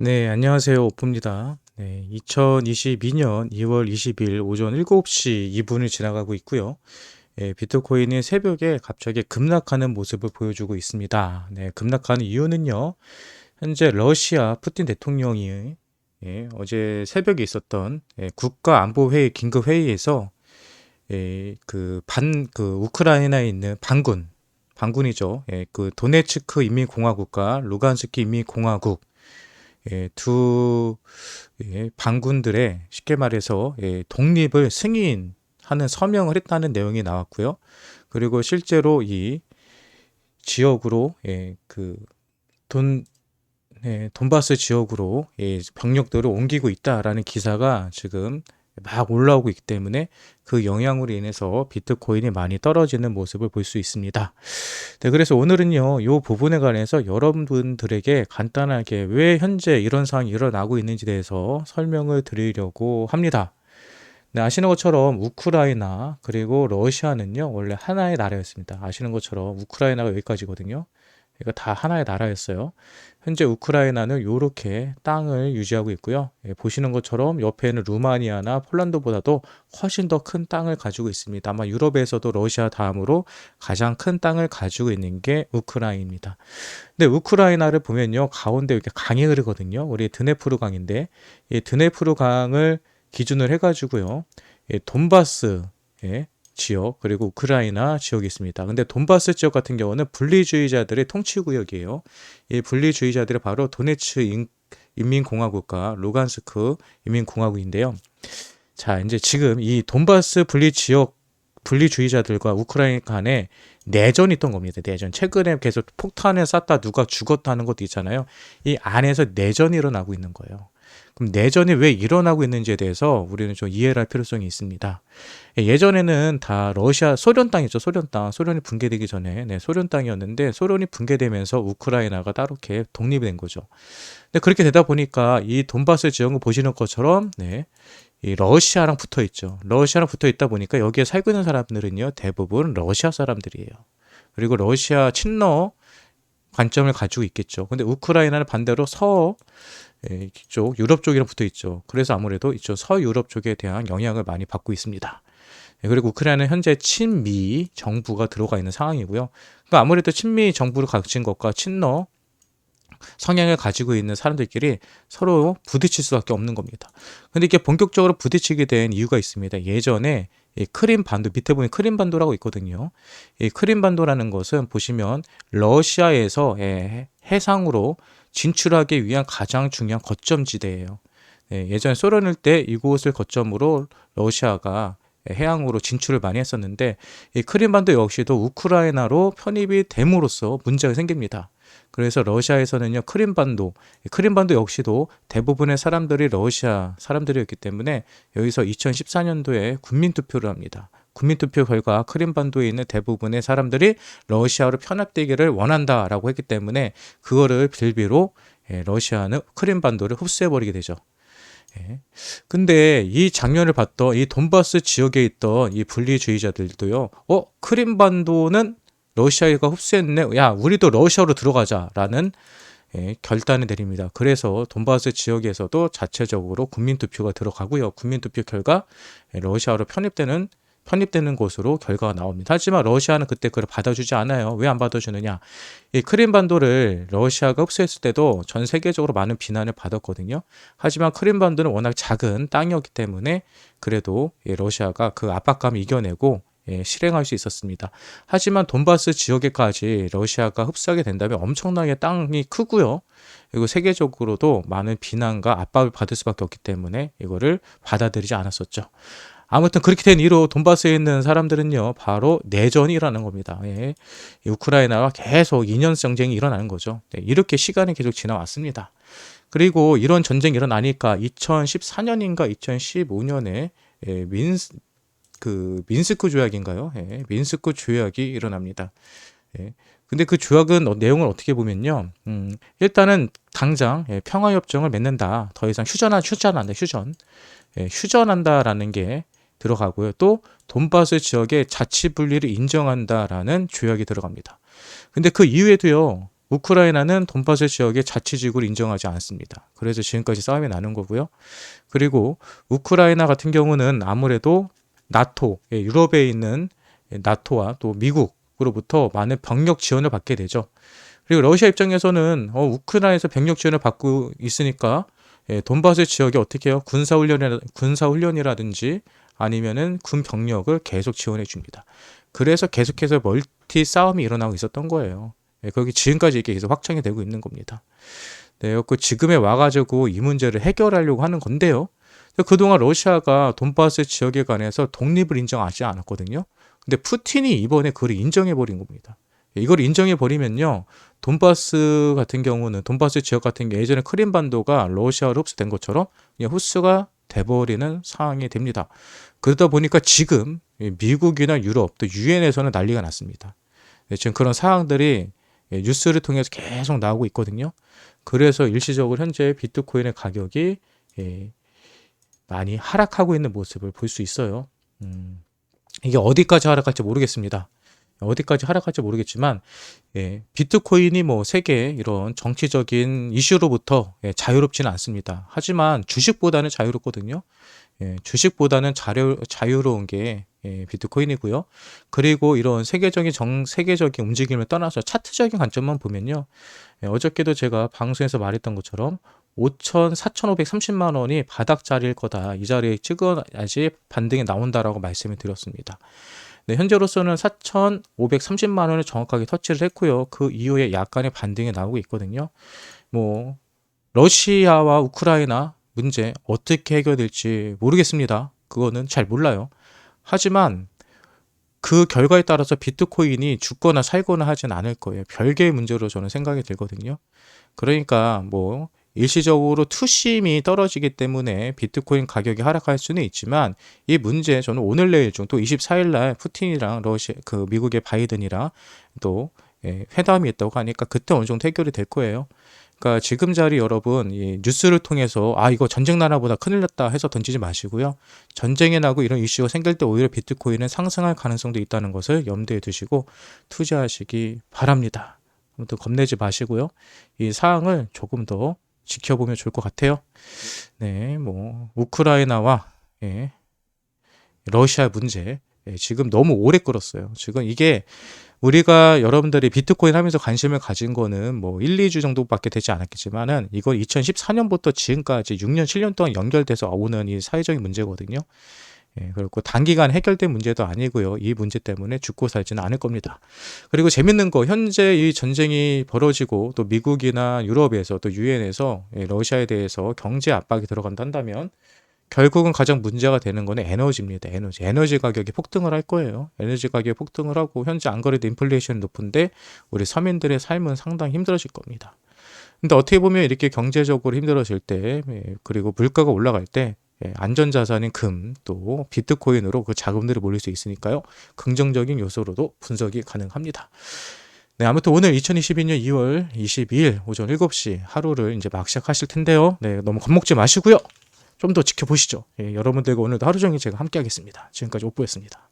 네, 안녕하세요. 오프입니다. 네, 2022년 2월 20일 오전 7시 2분을 지나가고 있고요. 비트코인이 새벽에 갑자기 급락하는 모습을 보여주고 있습니다. 네, 급락하는 이유는요. 현재 러시아 푸틴 대통령이 어제 새벽에 있었던 국가안보회의 긴급회의에서 우크라이나에 있는 반군이죠. 그 도네츠크 인민공화국과 루간스키 인민공화국 두 반군들의 쉽게 말해서 독립을 승인하는 서명을 했다는 내용이 나왔고요. 그리고 실제로 이 지역으로 돈바스 지역으로 병력들을 옮기고 있다라는 기사가 지금 막 올라오고 있기 때문에 그 영향으로 인해서 비트코인이 많이 떨어지는 모습을 볼 수 있습니다. 네, 그래서 오늘은요, 이 부분에 관해서 여러분들에게 간단하게 왜 현재 이런 상황이 일어나고 있는지 대해서 설명을 드리려고 합니다. 네, 아시는 것처럼 우크라이나 그리고 러시아는요, 원래 하나의 나라였습니다. 아시는 것처럼 우크라이나가 여기까지거든요. 이거 다 하나의 나라였어요. 현재 우크라이나는 이렇게 땅을 유지하고 있고요. 보시는 것처럼 옆에는 루마니아나 폴란드보다도 훨씬 더 큰 땅을 가지고 있습니다. 아마 유럽에서도 러시아 다음으로 가장 큰 땅을 가지고 있는 게 우크라이나입니다. 근데 우크라이나를 보면요, 가운데 이렇게 강이 흐르거든요. 우리 드네프르 강인데, 이 드네프르 강을 기준을 해가지고요, 돈바스 지역 그리고 우크라이나 지역이 있습니다. 근데 돈바스 지역 같은 경우는 분리주의자들의 통치구역이에요. 이 분리주의자들이 바로 인민공화국과 루간스크 인민공화국인데요. 자, 이제 지금 이 돈바스 분리주의자들과 우크라이나 간에 내전이 있던 겁니다. 내전. 최근에 계속 폭탄을 쐈다 누가 죽었다는 것도 있잖아요. 이 안에서 내전이 일어나고 있는 거예요. 그럼 내전이 왜 일어나고 있는지에 대해서 우리는 좀 이해를 할 필요성이 있습니다. 예전에는 다 소련 땅이죠. 소련 땅. 소련이 붕괴되기 전에 소련 땅이었는데 소련이 붕괴되면서 우크라이나가 따로 이렇게 독립이 된 거죠. 근데 그렇게 되다 보니까 이 돈바스 지역을 보시는 것처럼 이 러시아랑 붙어 있죠. 러시아랑 붙어 있다 보니까 여기에 살고 있는 사람들은요, 대부분 러시아 사람들이에요. 그리고 러시아 친러 관점을 가지고 있겠죠. 근데 우크라이나는 반대로 쪽, 유럽 쪽이랑 붙어 있죠. 그래서 아무래도 이쪽 서유럽 쪽에 대한 영향을 많이 받고 있습니다. 그리고 우크라이나는 현재 친미 정부가 들어가 있는 상황이고요. 그러니까 아무래도 친미 정부를 가진 것과 친러 성향을 가지고 있는 사람들끼리 서로 부딪힐 수밖에 없는 겁니다. 근데 이게 본격적으로 부딪히게 된 이유가 있습니다. 예전에 이 크림 반도, 밑에 보면 크림 반도라고 있거든요. 이 크림 반도라는 것은 보시면 러시아에서 해상으로 진출하기 위한 가장 중요한 거점지대예요. 예전 소련일 때 이곳을 거점으로 러시아가 해양으로 진출을 많이 했었는데 이 크림반도 역시도 우크라이나로 편입이 됨으로써 문제가 생깁니다. 그래서 러시아에서는요, 크림반도 역시도 대부분의 사람들이 러시아 사람들이었기 때문에 여기서 2014년도에 국민투표를 합니다. 국민투표 결과 크림반도에 있는 대부분의 사람들이 러시아로 편입되기를 원한다라고 했기 때문에 그거를 빌비로 러시아는 크림반도를 흡수해버리게 되죠. 근데 이 장면을 봤던 이 돈바스 지역에 있던 이 분리주의자들도요, 크림반도는 러시아가 흡수했네. 야, 우리도 러시아로 들어가자라는 결단을 내립니다. 그래서 돈바스 지역에서도 자체적으로 국민투표가 들어가고요. 국민투표 결과 러시아로 편입되는 것으로 결과가 나옵니다. 하지만 러시아는 그때 그걸 받아주지 않아요. 왜 안 받아주느냐? 이 크림반도를 러시아가 흡수했을 때도 전 세계적으로 많은 비난을 받았거든요. 하지만 크림반도는 워낙 작은 땅이었기 때문에 그래도 러시아가 그 압박감을 이겨내고 실행할 수 있었습니다. 하지만 돈바스 지역에까지 러시아가 흡수하게 된다면 엄청나게 땅이 크고요. 그리고 세계적으로도 많은 비난과 압박을 받을 수밖에 없기 때문에 이거를 받아들이지 않았었죠. 아무튼 그렇게 된 이후로 돈바스에 있는 사람들은요, 바로 내전이 일어나는 겁니다. 우크라이나와 계속 2년 전쟁이 일어나는 거죠. 이렇게 시간이 계속 지나왔습니다. 그리고 이런 전쟁이 일어나니까 2014년인가 2015년에 민스크 조약인가요? 민스크 조약이 일어납니다. 근데 그 조약은 내용을 어떻게 보면요, 일단은 당장 평화협정을 맺는다. 더 이상 휴전한다라는 게 들어가고요. 또 돈바스 지역의 자치 분리를 인정한다라는 조약이 들어갑니다. 근데 그 이후에도요, 우크라이나는 돈바스 지역의 자치지구를 인정하지 않습니다. 그래서 지금까지 싸움이 나는 거고요. 그리고 우크라이나 같은 경우는 아무래도 나토, 유럽에 있는 나토와 또 미국으로부터 많은 병력 지원을 받게 되죠. 그리고 러시아 입장에서는 우크라이나에서 병력 지원을 받고 있으니까 돈바스 지역에 어떻게 해요? 군사훈련이라든지 아니면은 군 병력을 계속 지원해 줍니다. 그래서 계속해서 멀티 싸움이 일어나고 있었던 거예요. 거기 지금까지 이게 계속 확장이 되고 있는 겁니다. 네, 그 지금에 와가지고 이 문제를 해결하려고 하는 건데요. 그동안 러시아가 돈바스 지역에 관해서 독립을 인정하지 않았거든요. 근데 푸틴이 이번에 그걸 인정해버린 겁니다. 이걸 인정해버리면요. 돈바스 같은 경우는, 돈바스 지역 같은 게 예전에 크림반도가 러시아로 흡수된 것처럼 그냥 흡수가 돼버리는 상황이 됩니다. 그러다 보니까 지금 미국이나 유럽, 또 유엔에서는 난리가 났습니다. 지금 그런 상황들이 뉴스를 통해서 계속 나오고 있거든요. 그래서 일시적으로 현재 비트코인의 가격이 많이 하락하고 있는 모습을 볼 수 있어요. 이게 어디까지 하락할지 모르겠습니다. 어디까지 하락할지 모르겠지만 비트코인이 뭐 세계 이런 정치적인 이슈로부터 자유롭지는 않습니다. 하지만 주식보다는 자유롭거든요. 주식보다는 자유로운 게 비트코인이고요. 그리고 이런 세계적인 움직임을 떠나서 차트적인 관점만 보면요. 어저께도 제가 방송에서 말했던 것처럼 4,530만 원이 바닥 자리일 거다. 이 자리에 찍어야지 반등이 나온다라고 말씀을 드렸습니다. 네, 현재로서는 4,530만 원을 정확하게 터치를 했고요. 그 이후에 약간의 반등이 나오고 있거든요. 뭐 러시아와 우크라이나 문제 어떻게 해결될지 모르겠습니다. 그거는 잘 몰라요. 하지만 그 결과에 따라서 비트코인이 죽거나 살거나 하진 않을 거예요. 별개의 문제로 저는 생각이 들거든요. 그러니까 뭐 일시적으로 투심이 떨어지기 때문에 비트코인 가격이 하락할 수는 있지만 이 문제 저는 오늘 내일 중 또 24일 날 푸틴이랑 미국의 바이든이랑 또 회담이 있다고 하니까 그때 어느 정도 해결이 될 거예요. 그러니까 지금 자리 여러분 이 뉴스를 통해서 이거 전쟁 나라보다 큰일 났다 해서 던지지 마시고요. 전쟁이 나고 이런 이슈가 생길 때 오히려 비트코인은 상승할 가능성도 있다는 것을 염두에 두시고 투자하시기 바랍니다. 아무튼 겁내지 마시고요. 이 사항을 조금 더 지켜보면 좋을 것 같아요. 네, 뭐 우크라이나와 러시아 문제 지금 너무 오래 끌었어요. 지금 이게 우리가 여러분들이 비트코인 하면서 관심을 가진 거는 뭐 1, 2주 정도밖에 되지 않았겠지만은 이건 2014년부터 지금까지 6년, 7년 동안 연결돼서 오는 이 사회적인 문제거든요. 그리고 단기간 해결된 문제도 아니고요. 이 문제 때문에 죽고 살지는 않을 겁니다. 그리고 재밌는 거 현재 이 전쟁이 벌어지고 또 미국이나 유럽에서 또 유엔에서 러시아에 대해서 경제 압박이 들어간다 한다면 결국은 가장 문제가 되는 거는 에너지입니다. 에너지 가격이 폭등을 할 거예요. 에너지 가격이 폭등을 하고 현재 안 그래도 인플레이션이 높은데 우리 서민들의 삶은 상당히 힘들어질 겁니다. 근데 어떻게 보면 이렇게 경제적으로 힘들어질 때 그리고 물가가 올라갈 때 안전자산인 금 또 비트코인으로 그 자금들이 몰릴 수 있으니까요. 긍정적인 요소로도 분석이 가능합니다. 네, 아무튼 오늘 2022년 2월 22일 오전 7시 하루를 이제 막 시작하실 텐데요. 네, 너무 겁먹지 마시고요. 좀 더 지켜보시죠. 여러분들과 오늘도 하루 종일 제가 함께 하겠습니다. 지금까지 옥보였습니다.